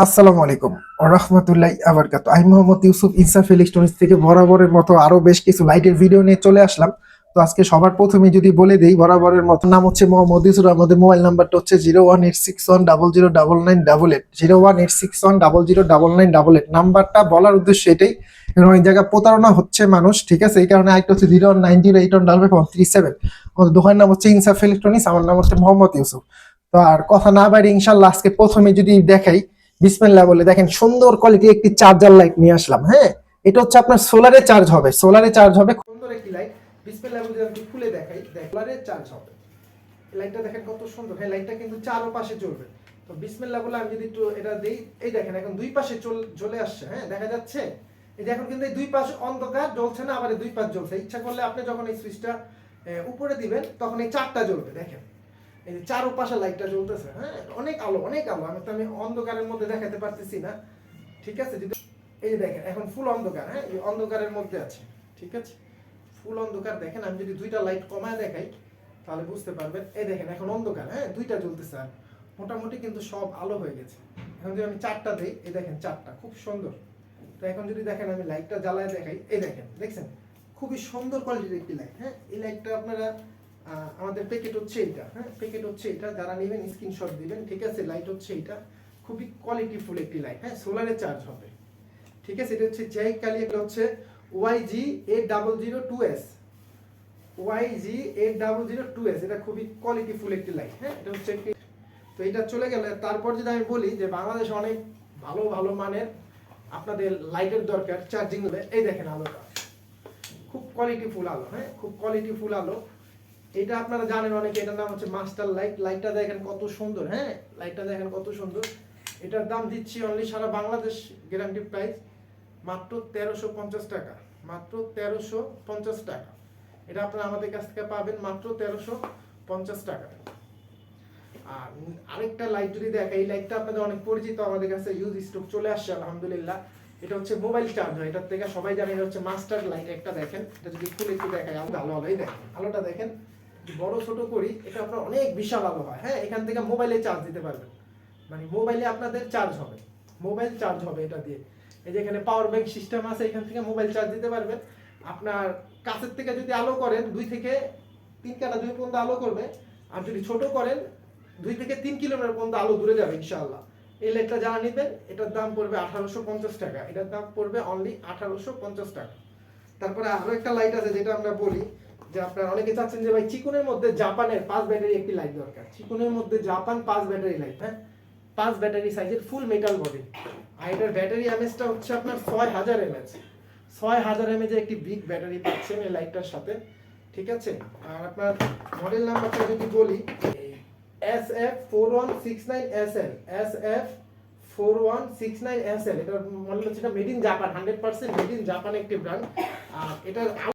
আসসালামু আলাইকুম ওয়া রাহমাতুল্লাহি ওয়া বারাকাতুহু। আমি মোহাম্মদ ইউসুফ ইনসাফ ইলেকট্রনিক্স থেকে বরাবরের মতো আরো বেশ কিছু লাইটের ভিডিও নিয়ে চলে আসলাম। তো আজকে সবার প্রথমে যদি বলে দেই, বরাবরের মতো নাম হচ্ছে মোহাম্মদ ইউসুফ। আমাদের মোবাইল নাম্বারটা হচ্ছে 01861009988, 01861009988। নাম্বারটা বলার উদ্দেশ্য এটাই, কারণ অনেক জায়গায় প্রতারণা হচ্ছে মানুষ, ঠিক আছে? এই কারণে আরেকটা হচ্ছে 0190817। আমাদের দোকানের নাম হচ্ছে ইনসাফ ইলেকট্রনিক্স, আমার নাম হচ্ছে মোহাম্মদ ইউসুফ। তো আর কথা না বাইরে ইনশাল্লাহ আজকে প্রথমে যদি দেখাই, বিসমিল্লাহ বলে, দেখেন সুন্দর কোয়ালিটির একটি চার্জার লাইট নিয়ে আসলাম। হ্যাঁ, এটা হচ্ছে আপনার সোলারে চার্জ হবে, সুন্দর একটি লাইট। বিসমিল্লাহ বলে যদি খুলে দেখাই, সোলারে চার্জ হবে। লাইটটা দেখেন কত সুন্দর। হ্যাঁ, লাইটটা কিন্তু চারো পাশে জ্বলবে। তো বিসমিল্লাহ বলে আমি যদি একটু এটা দেই, এই দেখেন এখন দুই পাশে জ্বলে আসছে। হ্যাঁ, দেখা যাচ্ছে এই যে এখন কিন্তু এই দুই পাশ অন্ধকার, জ্বলছে না, আবার দুই পাশ জ্বলছে। ইচ্ছা করলে আপনি যখন এই সুইচটা উপরে দিবেন তখন এই চারটা জ্বলবে। দেখেন এই যে চারপাশে লাইটটা জ্বলতেছে। হ্যাঁ, অনেক আলো, অনেক আলো। আমি অন্ধকারের মধ্যে দেখাতে পারতেছি না, ঠিক আছে? যদি এই যে দেখেন এখন ফুল অন্ধকার। হ্যাঁ, এই অন্ধকারের মধ্যে আছে, ঠিক আছে? ফুল অন্ধকার। দেখেন আমি যদি দুইটা লাইট কমায় দেখাই তাহলে বুঝতে পারবেন। এই দেখেন এখন অন্ধকার, হ্যাঁ, দুইটা জ্বলতেছে, আর মোটামুটি কিন্তু সব আলো হয়ে গেছে। এখন যদি আমি চারটা দিই, এই দেখেন চারটা, খুব সুন্দর। তো এখন যদি দেখেন আমি লাইটটা জ্বালায় দেখাই, এই দেখেন, দেখছেন খুবই সুন্দর কোয়ালিটির একটি লাইট। হ্যাঁ, এই লাইটটা আপনারা আমাদের প্যাকেট হচ্ছে এটা। হ্যাঁ, প্যাকেট হচ্ছে এটা, যারা নেবেন স্ক্রিনশট দিবেন, ঠিক আছে? লাইট হচ্ছে এটা, খুবই কোয়ালিটিফুল একটি লাইট। হ্যাঁ, সোলারে চার্জ হবে, ঠিক আছে? এটা হচ্ছে জয় কালি, এটা হচ্ছে YG8002S, YG8002S। এটা খুবই কোয়ালিটিফুল একটি লাইট। হ্যাঁ, এটা হচ্ছে একটি। তো এটা চলে গেলে তারপর যদি আমি বলি যে বাংলাদেশে অনেক ভালো ভালো মানের আপনাদের লাইটের দরকার, চার্জিং। এই দেখেন আলোটা খুব কোয়ালিটিফুল আলো। হ্যাঁ, খুব কোয়ালিটিফুল আলো। এটা আপনারা জানেন অনেকে, এটার নাম হচ্ছে মাস্টার লাইট। লাইটটা দেখেন কত সুন্দর। হ্যাঁ, লাইটটা দেখেন কত সুন্দর। এটার দাম দিচ্ছি অনলি সারা বাংলাদেশ গ্যারান্টি প্রাইস মাত্র 1350 টাকা, মাত্র 1350 টাকা। এটা আপনারা আমাদের কাছ থেকে পাবেন মাত্র 1350 টাকা। আর আরেকটা লাইট যদি দেখেন, এই লাইটটা আপনাদের অনেক পরিচিত, আমাদের কাছে ইউজ স্টক চলে আসছে আলহামদুলিল্লাহ। এটা হচ্ছে মোবাইল চার্জ হয়, এটার থেকে সবাই জানে। এটা হচ্ছে মাস্টার লাইট। একটা দেখেন, এটা যদি খুলে একটু দেখাই, ভালো আলোই দেখেন, আলোটা দেখেন, বড় ছোট করি, এটা আপনার অনেক বিশাল আলো হয়। হ্যাঁ, এখান থেকে মোবাইলে চার্জ দিতে পারবেন, মানে মোবাইলে আপনাদের চার্জ হবে, মোবাইল চার্জ হবে এটা দিয়ে। এই যে এখানে পাওয়ার ব্যাংক সিস্টেম আছে, এখান থেকে মোবাইল চার্জ দিতে পারবেন। আপনার কাছের থেকে যদি আলো করেন 2 থেকে 3 কাটা দূর পর্যন্ত আলো করবে, আর যদি ছোট করেন 2 থেকে 3 কিলোমিটার পর্যন্ত আলো দূরে যাবে ইনশাআল্লাহ। এই লাইটটা যারা নেবেন, এটার দাম পড়বে 1850 টাকা। এটার দাম পড়বে অনলি 1850 টাকা। তারপরে আরো একটা লাইট আছে যেটা আমরা বলি যে আপনারা অনেকে চাচ্ছেন যে ভাই চিকনের মধ্যে জাপানের 5 ব্যাটারি একটি লাইট দরকার। চিকনের মধ্যে জাপান 5 ব্যাটারি লাইট। হ্যাঁ, 5 ব্যাটারি সাইজের ফুল মেটাল বডি। আর এটার ব্যাটারি এমএএচটা হচ্ছে আপনার 6000 এমএএচ। 6000 এমএএচ একটি বিগ ব্যাটারি পাচ্ছেন এই লাইটটার সাথে, ঠিক আছে? আর আপনার মডেল নাম্বারটা যদি বলি, SF4169SL, SF4169SL। এটার মডেল হচ্ছে, এটা made in Japan, 100% made in Japan একটি ব্র্যান্ড। আর এটার